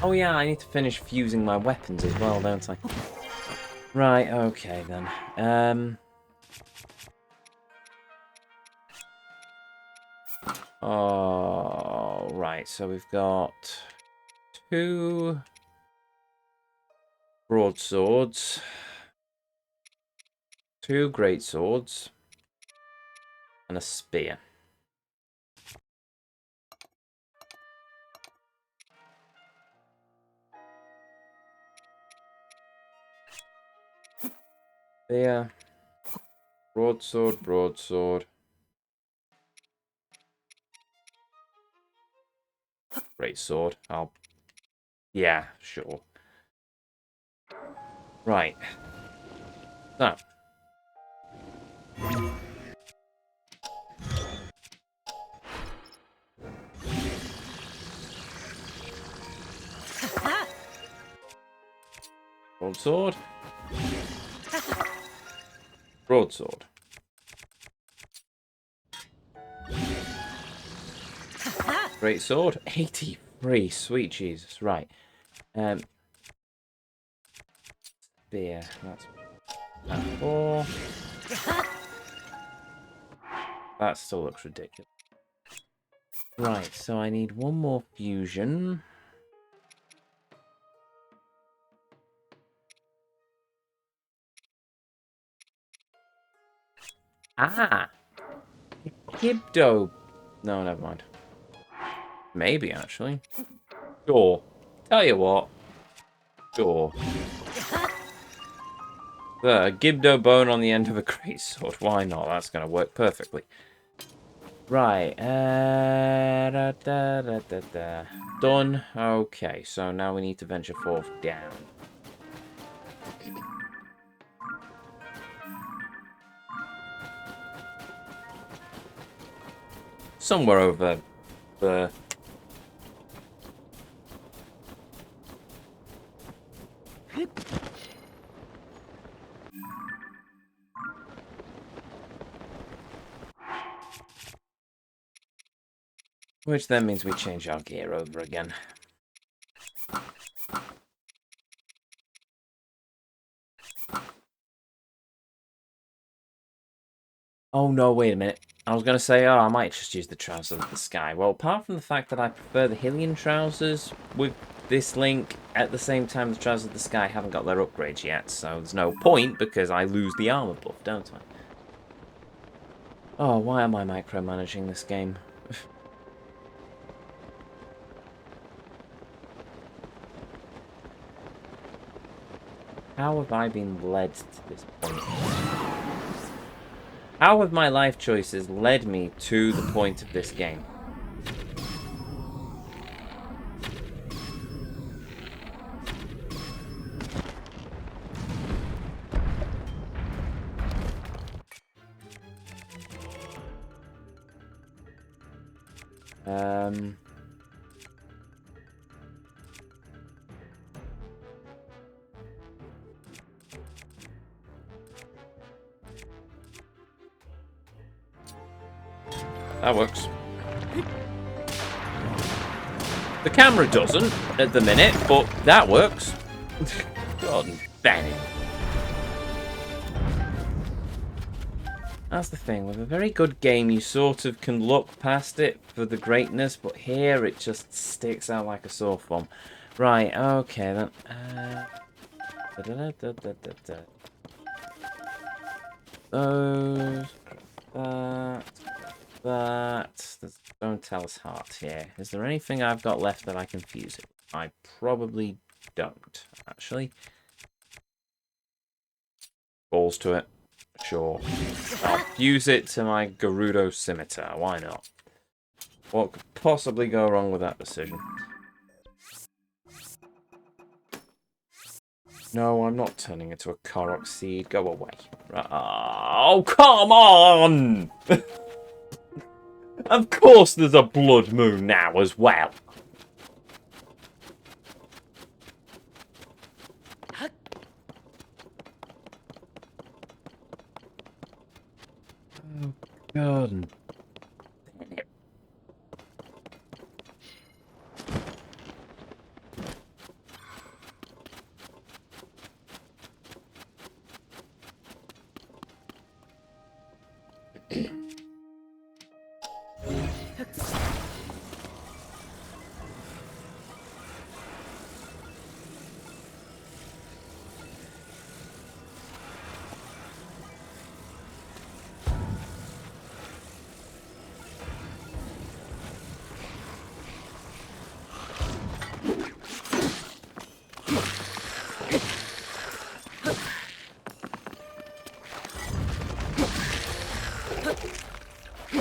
Oh yeah, I need to finish fusing my weapons as well, don't I? Right, okay then. Oh, right, so we've got 2 broadswords, 2 greatswords, and a spear. Spear, broadsword, broadsword, greatsword. Yeah, sure. Right. So. Broadsword. Broadsword. Great sword. 83. Sweet Jesus. Right. Spear. That's 4. That still looks ridiculous. Right, so I need 1 more fusion. Ah! Gibdo. No, never mind. Maybe, actually. Sure. Tell you what. Sure. The Gibdo bone on the end of a greatsword. Why not? That's going to work perfectly. Right. Done. Okay, so now we need to venture forth down. Somewhere over the... Which then means we change our gear over again. Oh no, wait a minute. I was going to say, oh, I might just use the Trousers of the Sky. Well, apart from the fact that I prefer the Hylian trousers with this link, at the same time the Trousers of the Sky haven't got their upgrades yet, so there's no point because I lose the armor buff, don't I? Oh, why am I micromanaging this game? How have I been led to this point? How have my life choices led me to the point of this game? That works. The camera doesn't at the minute, but that works. God, Benny. That's the thing. With a very good game, you sort of can look past it for the greatness, but here it just sticks out like a sore thumb. Right, okay then. Those, that. There's Don't tell us heart here. Is there anything I've got left that I can fuse it? I probably don't, actually. Balls to it. Sure. I'll fuse it to my Gerudo Scimitar. Why not? What could possibly go wrong with that decision? No, I'm not turning into a Korok seed. Go away. Oh, come on! Of course there's a blood moon now as well. Oh, God.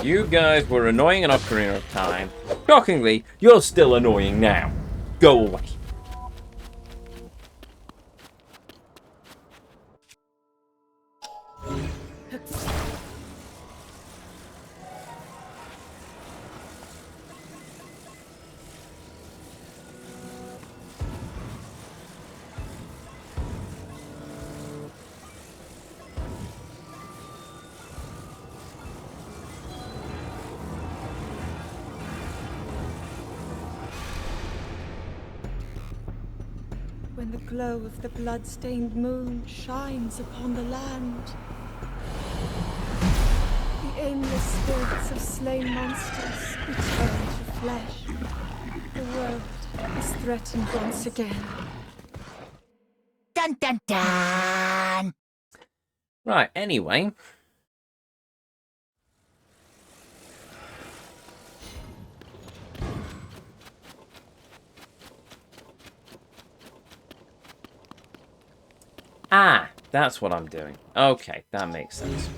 You guys were annoying in Ocarina of Time. Shockingly, you're still annoying now. Go away. When the glow of the blood-stained moon shines upon the land, the aimless spirits of slain monsters return to flesh. The world is threatened once again. Dun dun dun! Right, anyway. Ah, that's what I'm doing. Okay, that makes sense.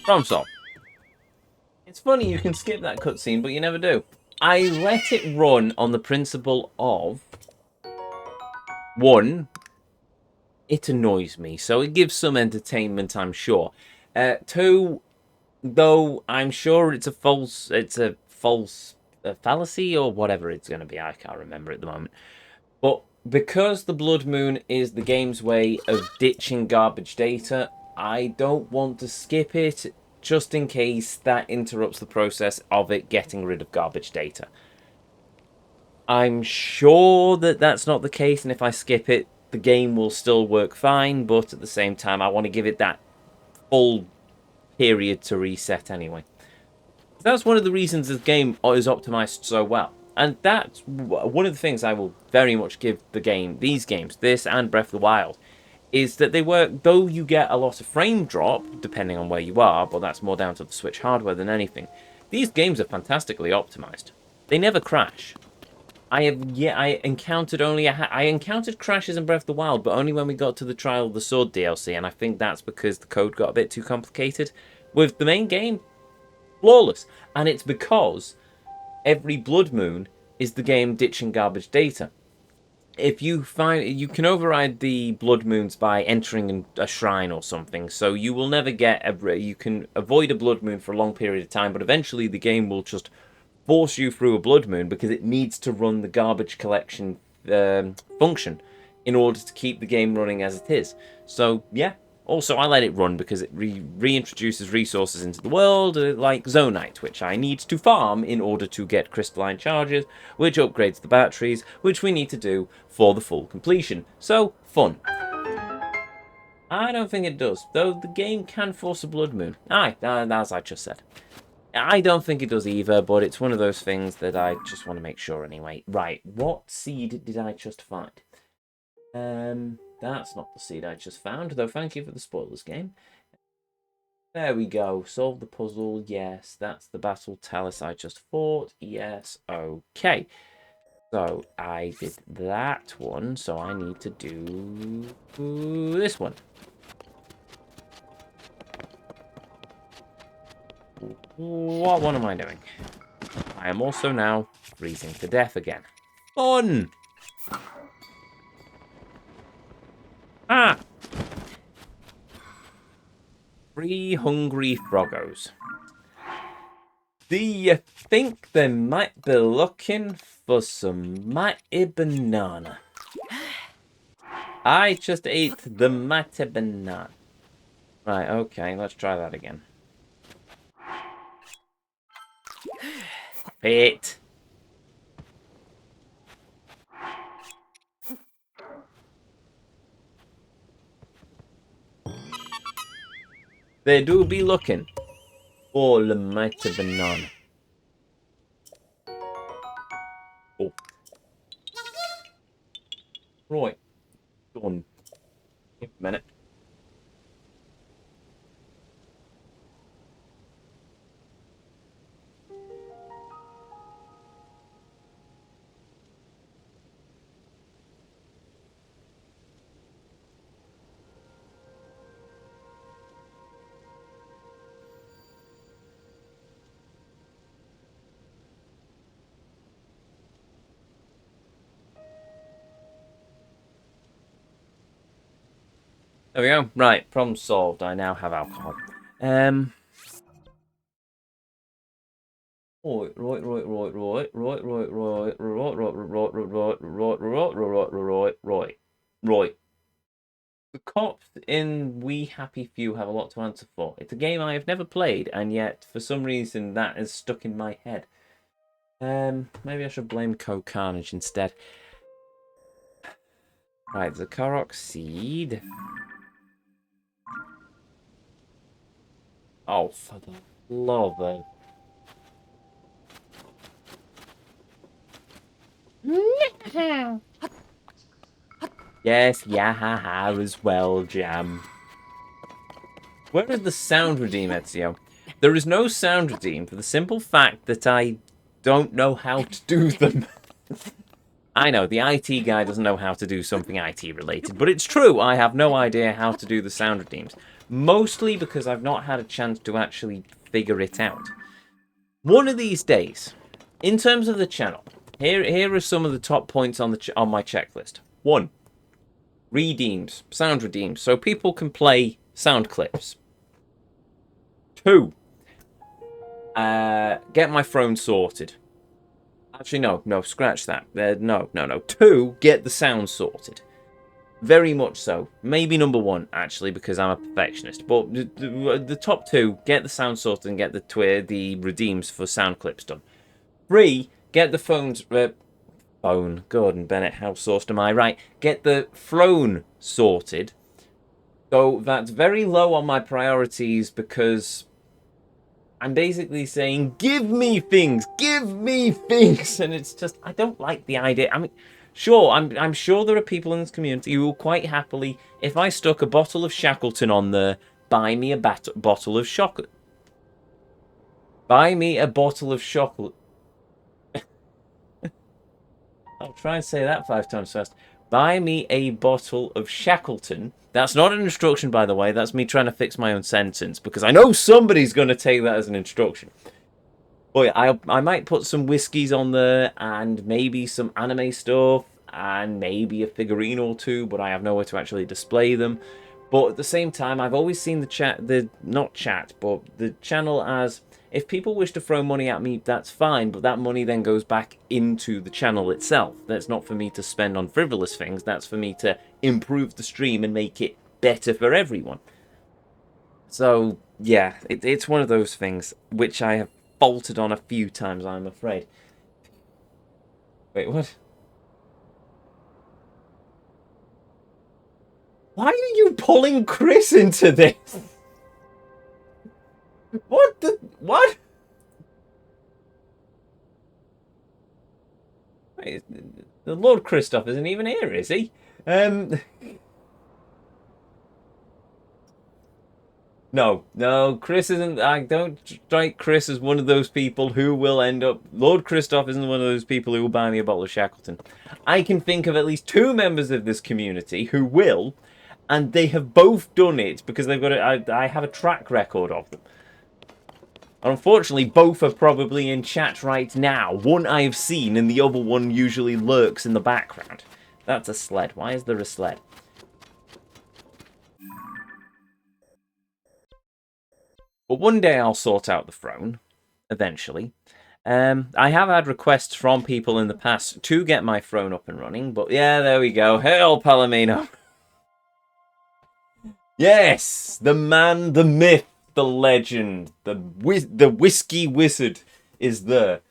FromSoft. It's funny you can skip that cutscene, but you never do. I let it run on the principle of... 1, it annoys me, so it gives some entertainment, I'm sure. 2, though I'm sure it's a false fallacy or whatever it's going to be. I can't remember at the moment. But because the Blood Moon is the game's way of ditching garbage data, I don't want to skip it just in case that interrupts the process of it getting rid of garbage data. I'm sure that that's not the case, and if I skip it, the game will still work fine, but at the same time, I want to give it that full period to reset anyway. That's one of the reasons this game is optimized so well. And that's one of the things I will very much give the game, these games, this and Breath of the Wild, is that they work, though you get a lot of frame drop, depending on where you are, but that's more down to the Switch hardware than anything, these games are fantastically optimized. They never crash. I encountered crashes in Breath of the Wild, but only when we got to the Trial of the Sword DLC, and I think that's because the code got a bit too complicated. With the main game, flawless. And it's because every Blood Moon is the game ditching garbage data. If you can override the Blood Moons by entering a shrine or something, so you will never get you can avoid a Blood Moon for a long period of time, but eventually the game will just force you through a Blood Moon because it needs to run the garbage collection function in order to keep the game running as it is. So yeah. Also, I let it run because it reintroduces resources into the world, like Zonite, which I need to farm in order to get crystalline charges, which upgrades the batteries, which we need to do for the full completion. So, fun. I don't think it does, though the game can force a Blood Moon. Aye, as I just said. I don't think it does either, but it's one of those things that I just want to make sure anyway. Right, what seed did I just find? That's not the seed I just found, though thank you for the spoilers game. There we go. Solve the puzzle. Yes, that's the battle talus I just fought. Yes, okay. So I did that one, so I need to do this one. What one am I doing? I am also now freezing to death again. Fun! Ah! 3 hungry froggos. Do you think they might be looking for some mighty banana? I just ate the mighty banana. Right, okay, let's try that again. It. They do be looking. Oh, the mighty banana. Oh. Right. Done. Give a minute. There we go. Right, problem solved. I now have alcohol. Right. The cops in We Happy Few have a lot to answer for. It's a game I have never played, and yet for some reason that is stuck in my head. Maybe I should blame Carnage instead. Right, the Korok seed. Oh, for the love of... Yes, yahaha as well, Jam. Where is the sound redeem, Ezio? There is no sound redeem for the simple fact that I don't know how to do them. I know, the IT guy doesn't know how to do something IT related, but it's true, I have no idea how to do the sound redeems. Mostly because I've not had a chance to actually figure it out. One of these days, in terms of the channel, here are some of the top points on my checklist. 1. Redeems, sound redeems, so people can play sound clips. 2. Get my phone sorted. Actually, no, scratch that. No. 2, get the sound sorted. Very much so. Maybe number 1, actually, because I'm a perfectionist. But the top 2, get the sound sorted and get the redeems for sound clips done. 3, get the phone. Gordon Bennett, how sourced am I? Right, get the phone sorted. So that's very low on my priorities because I'm basically saying, give me things, and it's just, I don't like the idea. I mean, sure, I'm sure there are people in this community who will quite happily, if I stuck a bottle of Shackleton on there, buy me a bottle of chocolate. Buy me a bottle of chocolate. I'll try and say that 5 times fast. Buy me a bottle of Shackleton. That's not an instruction, by the way. That's me trying to fix my own sentence, because I know somebody's going to take that as an instruction. But yeah, I might put some whiskies on there, and maybe some anime stuff, and maybe a figurine or 2, but I have nowhere to actually display them. But at the same time, I've always seen the channel as, if people wish to throw money at me, that's fine, but that money then goes back into the channel itself. That's not for me to spend on frivolous things, that's for me to improve the stream and make it better for everyone. So, yeah, it's one of those things which I have faltered on a few times, I'm afraid. Wait, what? Why are you pulling Chris into this? What the... What? Wait, the Lord Christoph isn't even here, is he? No, Chris isn't... I don't strike Chris as one of those people who will end up... Lord Christoph isn't one of those people who will buy me a bottle of Shackleton. I can think of at least 2 members of this community who will, and they have both done it because they've got I have a track record of them. And unfortunately, both are probably in chat right now. One I have seen, and the other one usually lurks in the background. That's a sled. Why is there a sled? But one day I'll sort out the throne, eventually. I have had requests from people in the past to get my throne up and running, but yeah, there we go. Hail Palomino! Yes! The man, the myth, the legend, the whiskey wizard is there.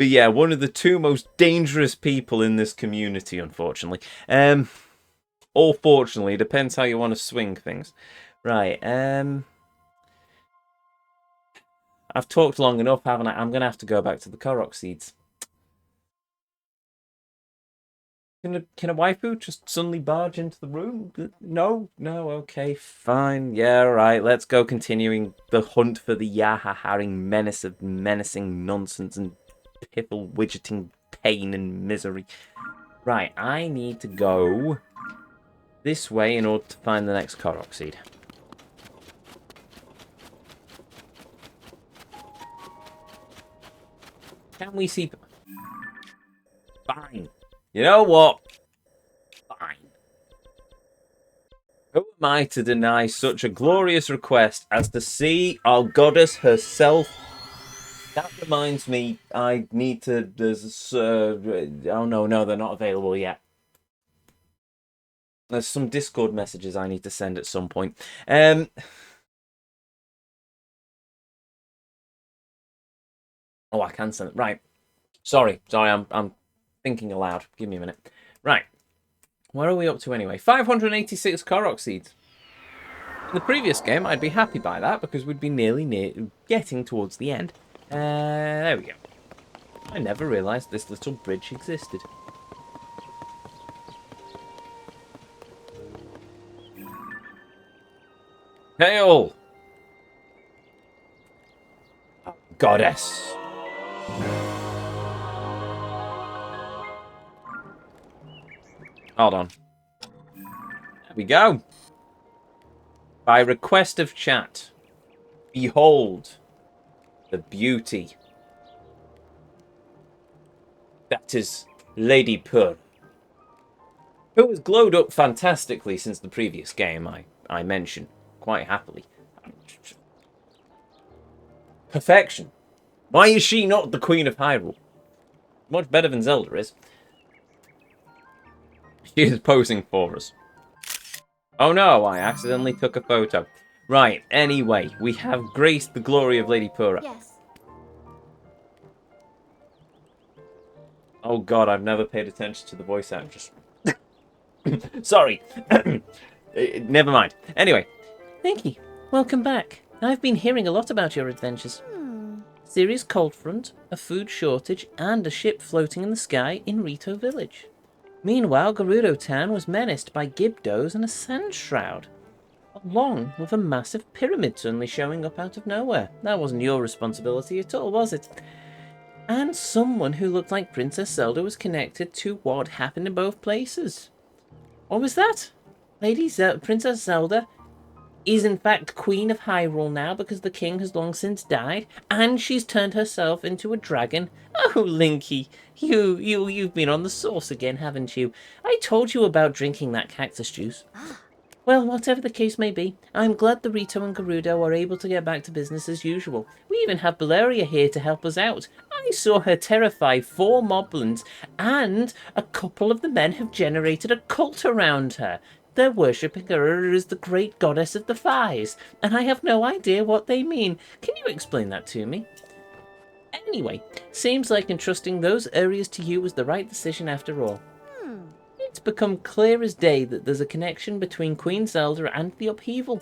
But yeah, one of the two most dangerous people in this community, unfortunately. Or fortunately, depends how you want to swing things. Right, I've talked long enough, haven't I? I'm going to have to go back to the Korok seeds. Can a waifu just suddenly barge into the room? No? No? Okay, fine. Yeah, right. Let's go continuing the hunt for the Yaha-haring menace of menacing nonsense and piffle widgeting pain and misery. Right, I need to go this way in order to find the next Korok seed. Can we see... Fine. You know what? Fine. Who am I to deny such a glorious request as to see our goddess herself? That reminds me, I need to... There's... oh, no, they're not available yet. There's some Discord messages I need to send at some point. Oh, I can send it. Right. Sorry, I'm thinking aloud. Give me a minute. Right. Where are we up to anyway? 586 Korok seeds. In the previous game, I'd be happy by that because we'd be nearly getting towards the end. There we go. I never realised this little bridge existed. Hail! Goddess! Hold on. There we go. By request of chat, behold the beauty. That is Lady Purr, who has glowed up fantastically since the previous game, I mention quite happily. Perfection. Why is she not the Queen of Hyrule? Much better than Zelda is. She is posing for us. Oh no, I accidentally took a photo. Right, anyway, we have graced the glory of Lady Pura. Yes. Oh god, I've never paid attention to the voice actress. Sorry. Never mind. Anyway. Thank you. Welcome back. I've been hearing a lot about your adventures. Serious cold front, a food shortage, and a ship floating in the sky in Rito Village. Meanwhile, Gerudo Town was menaced by Gibdos and a sand shroud, along with a massive pyramid suddenly showing up out of nowhere. That wasn't your responsibility at all, was it? And someone who looked like Princess Zelda was connected to what happened in both places. What was that? Princess Zelda is in fact Queen of Hyrule now because the king has long since died, and she's turned herself into a dragon. Oh, Linky, you've been on the sauce again, haven't you? I told you about drinking that cactus juice. Well, whatever the case may be, I'm glad the Rito and Gerudo are able to get back to business as usual. We even have Valeria here to help us out. I saw her terrify 4 moblins, and a couple of the men have generated a cult around her. They're worshipping her as the great goddess of the fires, and I have no idea what they mean. Can you explain that to me? Anyway, seems like entrusting those areas to you was the right decision after all. It's become clear as day that there's a connection between Queen Zelda and the upheaval.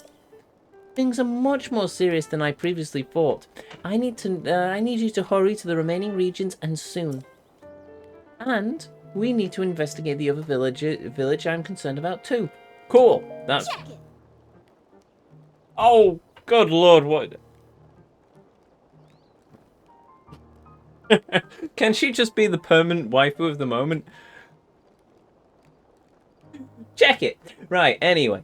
Things are much more serious than I previously thought. I need you to hurry to the remaining regions, and soon. And we need to investigate the other village I'm concerned about too. Cool. That's... Oh, good lord, what... Can she just be the permanent waifu of the moment? Check it! Right, anyway.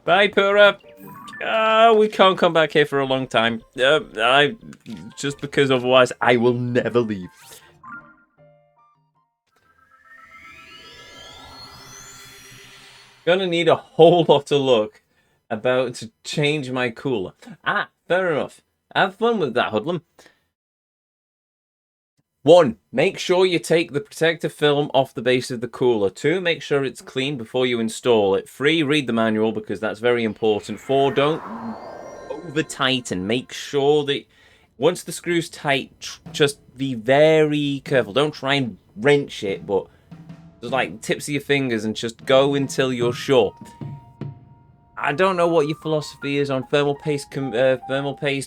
Bye, Pura. We can't come back here for a long time. Just because otherwise I will never leave. Gonna need a whole lot of luck about to change my cooler. Ah, fair enough. Have fun with that, hoodlum. 1. Make sure you take the protective film off the base of the cooler. 2. Make sure it's clean before you install it. 3. Read the manual because that's very important. 4. Don't over-tighten. Make sure that Once the screw's tight, just be very careful. Don't try and wrench it, but just like tips of your fingers and just go until you're sure. I don't know what your philosophy is on thermal paste,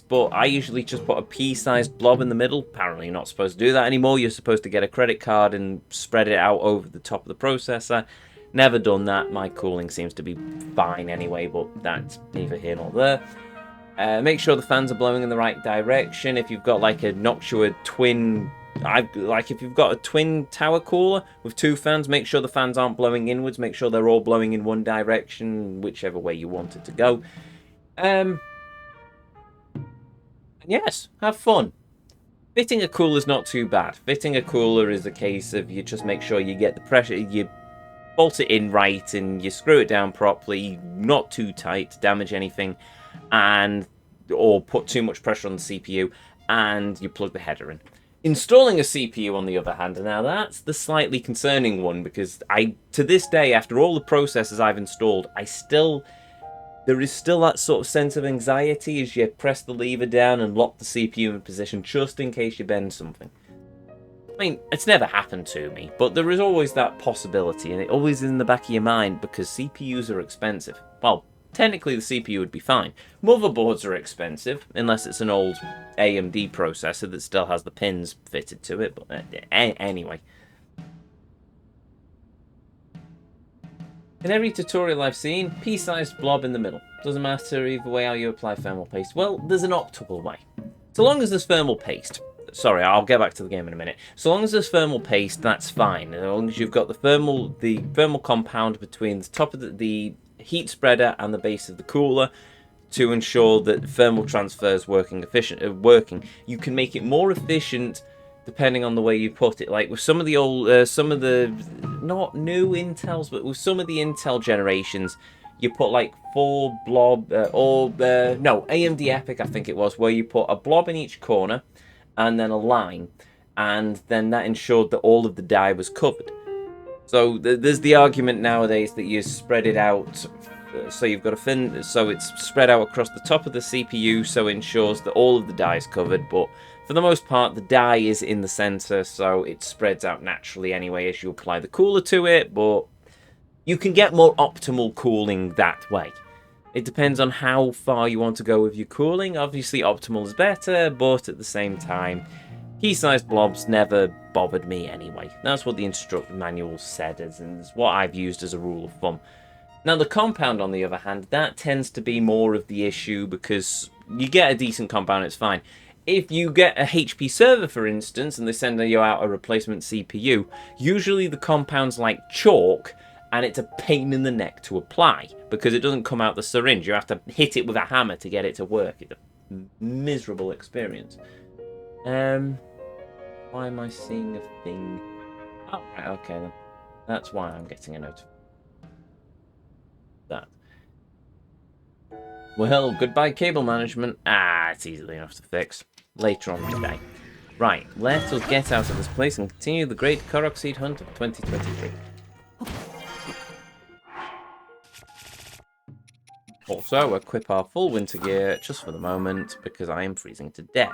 but I usually just put a pea-sized blob in the middle. Apparently you're not supposed to do that anymore. You're supposed to get a credit card and spread it out over the top of the processor. Never done that. My cooling seems to be fine anyway, but that's neither here nor there. Make sure the fans are blowing in the right direction. If you've got like a Noctua twin, if you've got a twin tower cooler with 2 fans, make sure the fans aren't blowing inwards. Make sure they're all blowing in one direction, whichever way you want it to go. Yes, have fun. Fitting a cooler is not too bad. Fitting a cooler is a case of you just make sure you get the pressure, you bolt it in right, and you screw it down properly, not too tight to damage anything, or put too much pressure on the CPU, and you plug the header in. Installing a CPU, on the other hand, now that's the slightly concerning one, because to this day, after all the processors I've installed, there is still that sort of sense of anxiety as you press the lever down and lock the CPU in position, just in case you bend something. I mean, it's never happened to me, but there is always that possibility, and it always is in the back of your mind, because CPUs are expensive. Well, technically the CPU would be fine. Motherboards are expensive, unless it's an old AMD processor that still has the pins fitted to it, but anyway. In every tutorial I've seen, pea-sized blob in the middle. Doesn't matter either way how you apply thermal paste. Well, there's an optimal way. So long as there's thermal paste. Sorry, I'll get back to the game in a minute. So long as there's thermal paste, that's fine. As long as you've got the thermal compound between the top of the heat spreader and the base of the cooler to ensure that thermal transfer is working. You can make it more efficient depending on the way you put it. Like with some of the old, not new Intels, but with some of the Intel generations, you put like 4 blob, AMD Epic I think it was, where you put a blob in each corner and then a line, and then that ensured that all of the die was covered. So there's the argument nowadays that you spread it out, so you've got so it's spread out across the top of the CPU, so it ensures that all of the die is covered, but for the most part the die is in the center, so it spreads out naturally anyway as you apply the cooler to it, but you can get more optimal cooling that way. It depends on how far you want to go with your cooling. Obviously optimal is better, but at the same time, pea-sized blobs never bothered me anyway. That's what the instruction manual said, and it's what I've used as a rule of thumb. Now the compound, on the other hand, that tends to be more of the issue, because you get a decent compound, it's fine. If you get a HP server, for instance, and they send you out a replacement CPU, usually the compound's like chalk, and it's a pain in the neck to apply, because it doesn't come out the syringe. You have to hit it with a hammer to get it to work. It's a miserable experience. Why am I seeing a thing? Oh, right, okay then. That's why I'm getting a note. That. Well, goodbye cable management. It's easily enough to fix. Later on today. Right, let us get out of this place and continue the great Korok Seed hunt of 2023. Also, equip our full winter gear just for the moment, because I am freezing to death.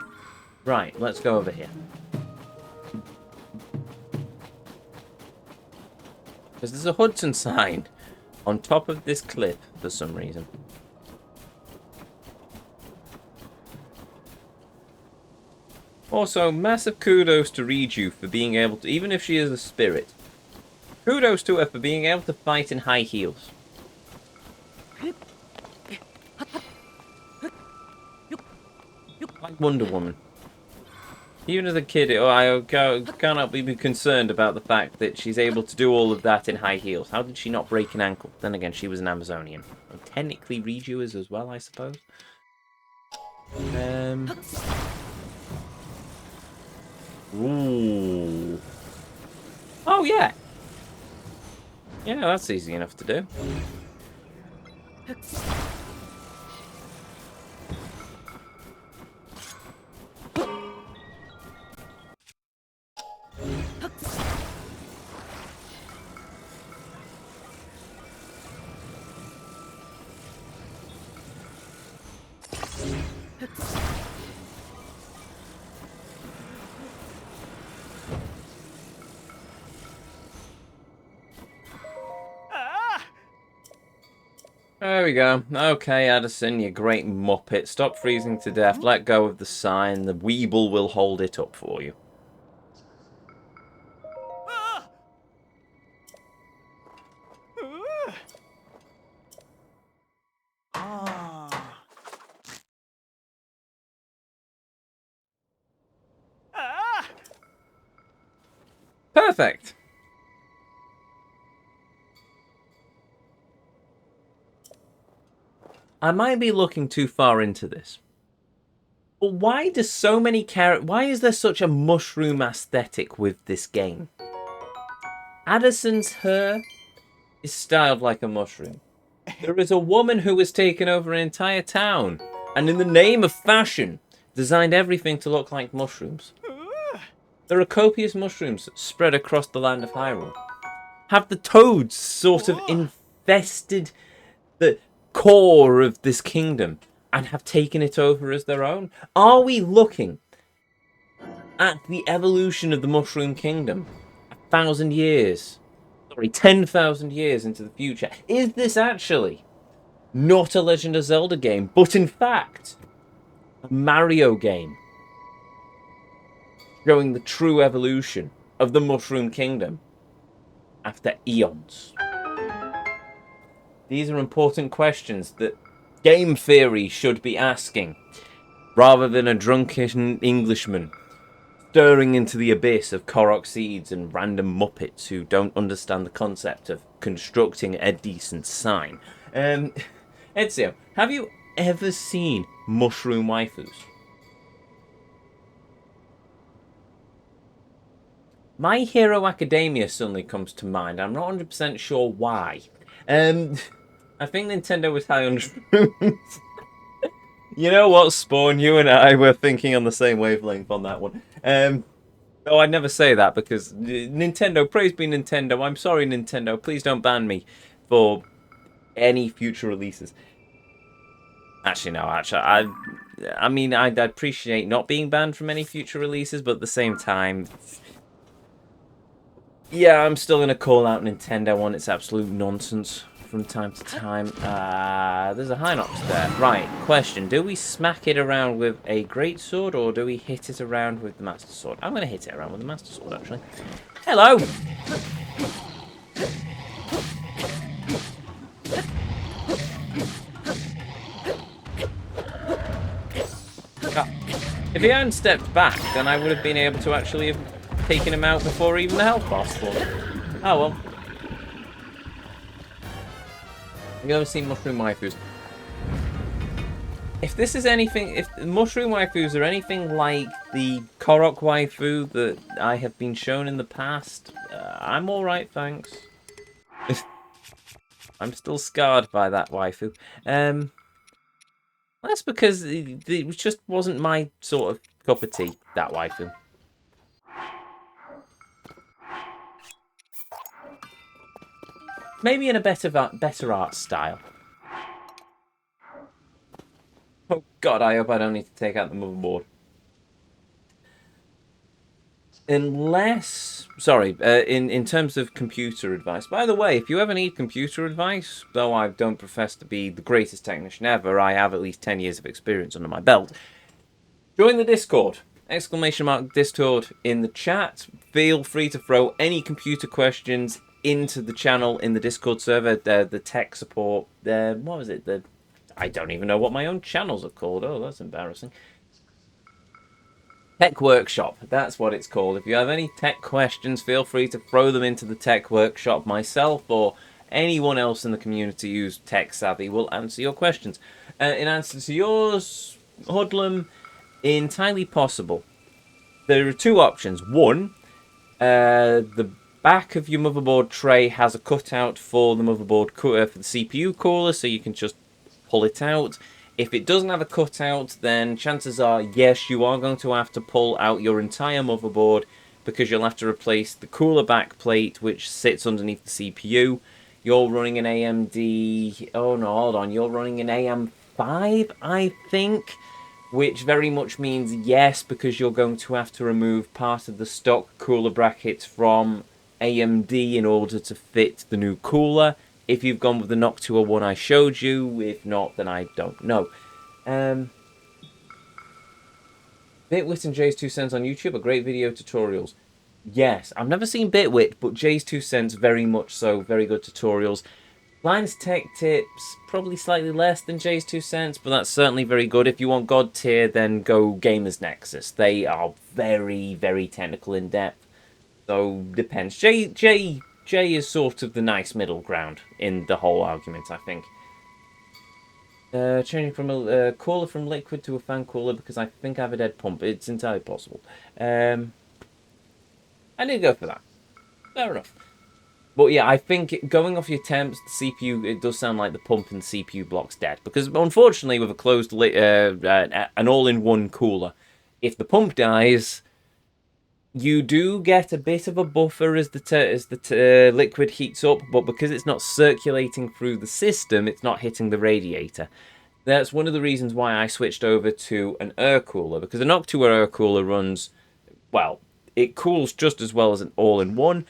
Right, let's go over here. Because there's a Hudson sign on top of this cliff for some reason. Also, massive kudos to Riju for being able to, even if she is a spirit, kudos to her for being able to fight in high heels. Like Wonder Woman. Even as a kid, I cannot be concerned about the fact that she's able to do all of that in high heels. How did she not break an ankle? Then again, she was an Amazonian. And technically, Riju is as well, I suppose. Ooh. Oh, yeah. Yeah, that's easy enough to do. There we go. Okay, Addison, you great muppet. Stop freezing to death. Let go of the sign. The Weeble will hold it up for you. Perfect. I might be looking too far into this. But why does so many why is there such a mushroom aesthetic with this game? Addison's hair is styled like a mushroom. There is a woman who has taken over an entire town, and in the name of fashion, designed everything to look like mushrooms. There are copious mushrooms spread across the land of Hyrule. Have the toads sort of infested the core of this kingdom and have taken it over as their own? Are we looking at the evolution of the Mushroom Kingdom 1,000 years, sorry, 10,000 years into the future? Is this actually not a Legend of Zelda game, but in fact a Mario game, showing the true evolution of the Mushroom Kingdom after eons? These are important questions that game theory should be asking, rather than a drunken Englishman staring into the abyss of Korok seeds and random Muppets who don't understand the concept of constructing a decent sign. Ezio, have you ever seen mushroom waifus? My Hero Academia suddenly comes to mind. I'm not 100% sure why. I think Nintendo was high on shrooms. You know what, Spawn? You and I were thinking on the same wavelength on that one. Oh, I'd never say that because Nintendo, praise be Nintendo. I'm sorry, Nintendo. Please don't ban me for any future releases. Actually, no. I mean, I'd appreciate not being banned from any future releases, but at the same time, yeah, I'm still gonna call out Nintendo on its absolute nonsense from time to time. There's a Hinox there. Right, question. Do we smack it around with a greatsword or do we hit it around with the Master Sword? I'm going to hit it around with the Master Sword, actually. Hello! If he hadn't stepped back, then I would have been able to actually have taken him out before even the health bar spawned. Oh well. Have you ever seen mushroom waifus? If this is anything, if mushroom waifus are anything like the Korok waifu that I have been shown in the past, I'm alright, thanks. I'm still scarred by that waifu. That's because it just wasn't my sort of cup of tea, that waifu. Maybe in a better art style. Oh god, I hope I don't need to take out the motherboard. Unless... Sorry, in terms of computer advice. By the way, if you ever need computer advice, though I don't profess to be the greatest technician ever, I have at least 10 years of experience under my belt. Join the Discord. !Discord in the chat. Feel free to throw any computer questions into the channel in the Discord server. The tech support. What was it? I don't even know what my own channels are called. Oh, that's embarrassing. Tech Workshop. That's what it's called. If you have any tech questions, feel free to throw them into the Tech Workshop. Myself or anyone else in the community who's tech savvy will answer your questions. In answer to yours, Hoodlum, entirely possible. There are two options. One, the back of your motherboard tray has a cutout for the motherboard for the CPU cooler, so you can just pull it out. If it doesn't have a cutout, then chances are, yes, you are going to have to pull out your entire motherboard because you'll have to replace the cooler back plate, which sits underneath the CPU. You're running an AMD... Oh, no, hold on. You're running an AM5, I think, which very much means yes, because you're going to have to remove part of the stock cooler brackets from AMD in order to fit the new cooler. if you've gone with the Noctua one I showed you. If not, then I don't know. Bitwit and Jay's 2 cents on YouTube are great video tutorials. Yes, I've never seen Bitwit, but Jay's 2 cents very much so. Very good tutorials. Blind's Tech Tips, probably slightly less than Jay's 2 cents, but that's certainly very good. If you want God tier, then go Gamers Nexus. They are very, very technical in depth. So, depends. Jay is sort of the nice middle ground in the whole argument, I think. Changing from a cooler from liquid to a fan cooler because I think I have a dead pump. It's entirely possible. I did go for that. Fair enough. But yeah, I think going off your temps, the CPU, it does sound like the pump and the CPU block's dead. Because unfortunately, with a closed, an all-in-one cooler, if the pump dies, you do get a bit of a buffer as the liquid heats up. But because it's not circulating through the system, it's not hitting the radiator. That's one of the reasons why I switched over to an air cooler. Because a Noctua air cooler runs, well, it cools just as well as an all-in-one.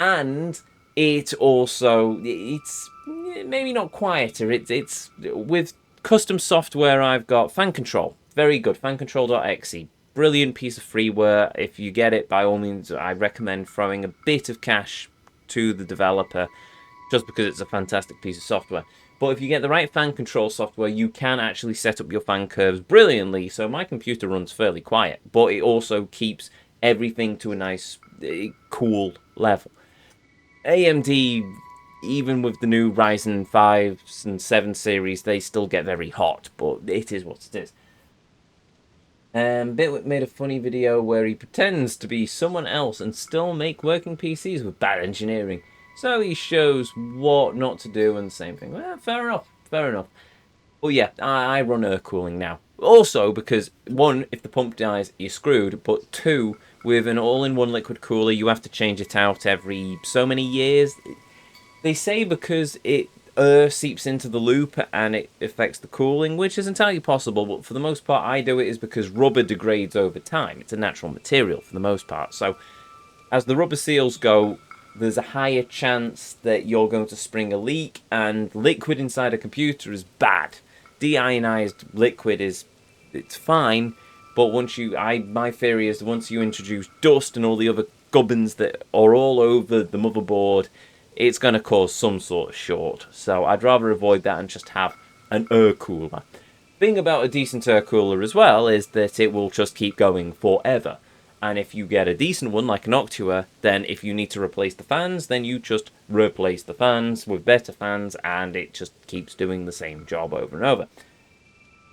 And it also, it's maybe not quieter. It's with custom software I've got. Fan Control, very good. Fancontrol.exe, brilliant piece of freeware. If you get it, by all means, I recommend throwing a bit of cash to the developer, just because it's a fantastic piece of software. But if you get the right fan control software, you can actually set up your fan curves brilliantly. So my computer runs fairly quiet, but it also keeps everything to a nice, cool level. AMD, even with the new Ryzen 5s and 7 series, they still get very hot, but it is what it is. Bitwit made a funny video where he pretends to be someone else and still make working PCs with bad engineering. So he shows what not to do and the same thing. Well, fair enough, fair enough. Well, yeah, I run air cooling now. Also, because, one, if the pump dies, you're screwed. But two, with an all-in-one liquid cooler, you have to change it out every so many years. They say because air seeps into the loop and it affects the cooling, which is entirely possible. But for the most part, I do it is because rubber degrades over time. It's a natural material for the most part. So, as the rubber seals go, there's a higher chance that you're going to spring a leak, and liquid inside a computer is bad. Deionized liquid it's fine, but my theory is once you introduce dust and all the other gubbins that are all over the motherboard, it's going to cause some sort of short. So I'd rather avoid that and just have an air cooler. The thing about a decent air cooler as well is that it will just keep going forever. And if you get a decent one like an Noctua, then if you need to replace the fans, then you just replace the fans with better fans, and it just keeps doing the same job over and over.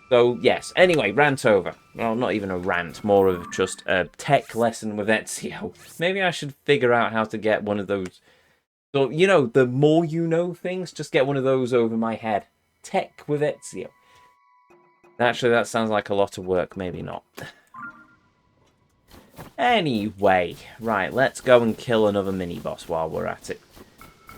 So, yes. Anyway, rant over. Well, not even a rant, more of just a tech lesson with Ezio. Maybe I should figure out how to get one of those. So, you know, the more you know things, just get one of those over my head. Tech with Ezio. Actually, that sounds like a lot of work. Maybe not. Anyway, right, let's go and kill another mini-boss while we're at it.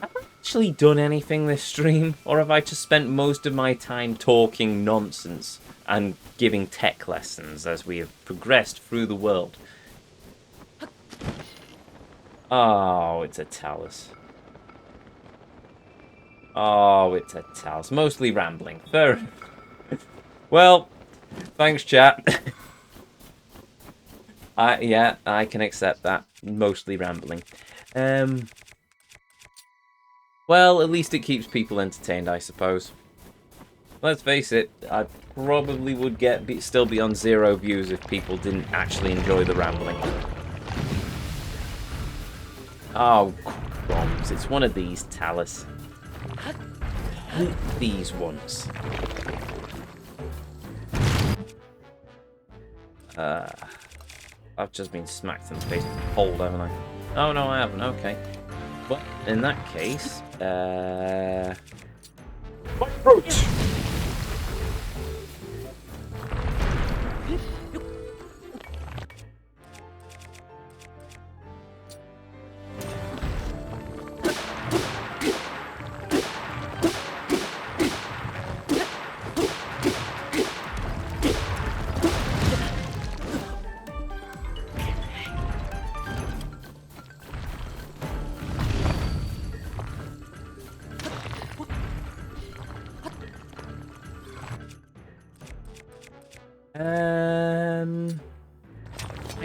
Have I actually done anything this stream? Or have I just spent most of my time talking nonsense and giving tech lessons as we have progressed through the world? Oh, it's a talus. Oh, it's a talus. Mostly rambling. Fair enough. Well, thanks, chat. Yeah, I can accept that. Mostly rambling. Well, at least it keeps people entertained, I suppose. Let's face it, I probably would still be on 0 views if people didn't actually enjoy the rambling. Oh, crumbs. It's one of these, Talus. Eat these ones. I've just been smacked in the face with a pole, haven't I? Oh, no, I haven't. Okay. Well, in that case, Fruit!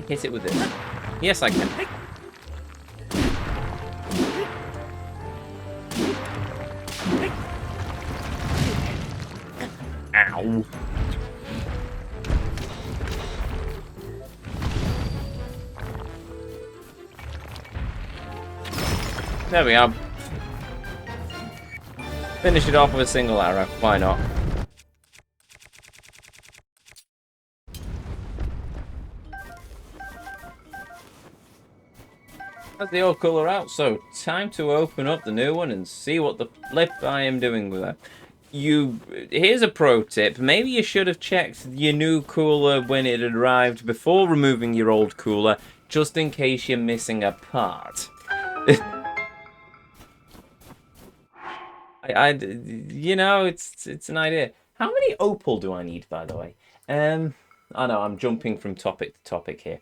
hit it with this? Yes, I can. Ow. There we are. Finish it off with a single arrow. Why not? That's the old cooler out, so time to open up the new one and see what the flip I am doing with it. Here's a pro tip. Maybe you should have checked your new cooler when it arrived before removing your old cooler, just in case you're missing a part. You know, it's an idea. How many opal do I need, by the way? I know I'm jumping from topic to topic here.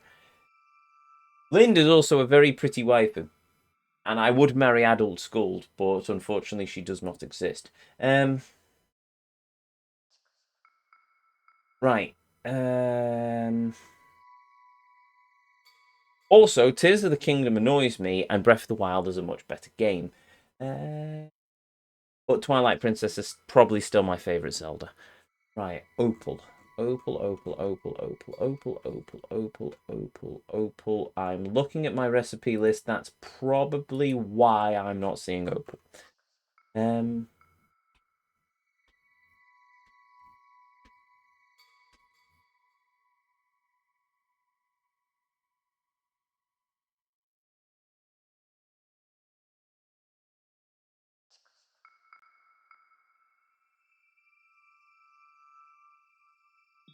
Lind is also a very pretty waifu, and I would marry Adult Skuld, but unfortunately she does not exist. Right. Also, Tears of the Kingdom annoys me, and Breath of the Wild is a much better game. But Twilight Princess is probably still my favourite Zelda. Right, opal. Opal, opal, opal, opal, opal, opal, opal, opal, opal. I'm looking at my recipe list. That's probably why I'm not seeing opal.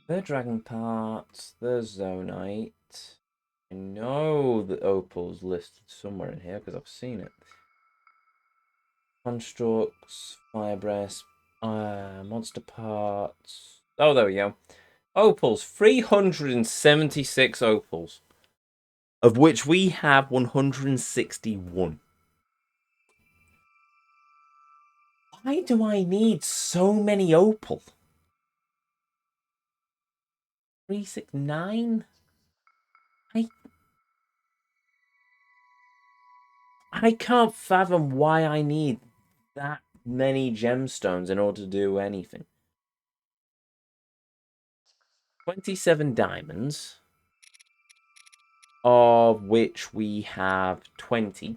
The dragon parts, the zonite. I know the opal's listed somewhere in here because I've seen it. Constructs, fire breast, monster parts. Oh, there we go. Opals, 376 opals, of which we have 161. Why do I need so many opal? 369? I can't fathom why I need that many gemstones in order to do anything. 27 diamonds, of which we have 20.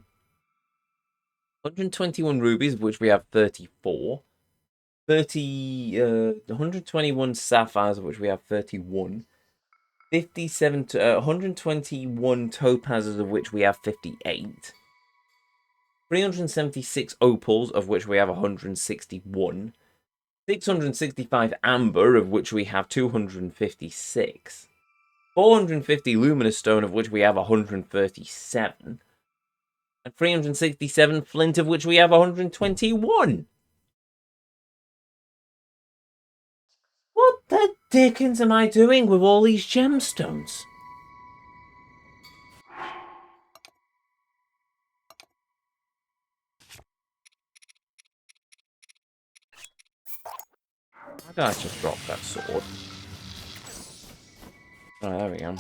121 rubies, of which we have 34. 121 sapphires, of which we have 31. 121 topazes, of which we have 58. 376 opals, of which we have 161. 665 amber, of which we have 256. 450 luminous stone, of which we have 137. And 367 flint, of which we have 121. What the dickens am I doing with all these gemstones? Why did I just drop that sword? Oh, there we go.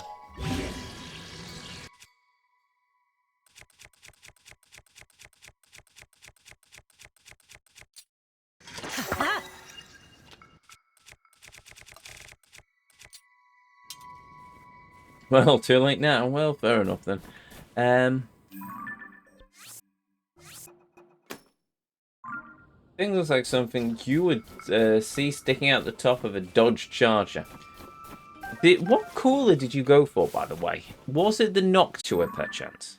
Well, too late now. Well, fair enough then. Thing looks like something you would see sticking out the top of a Dodge Charger. What cooler did you go for, by the way? Was it the Noctua, perchance?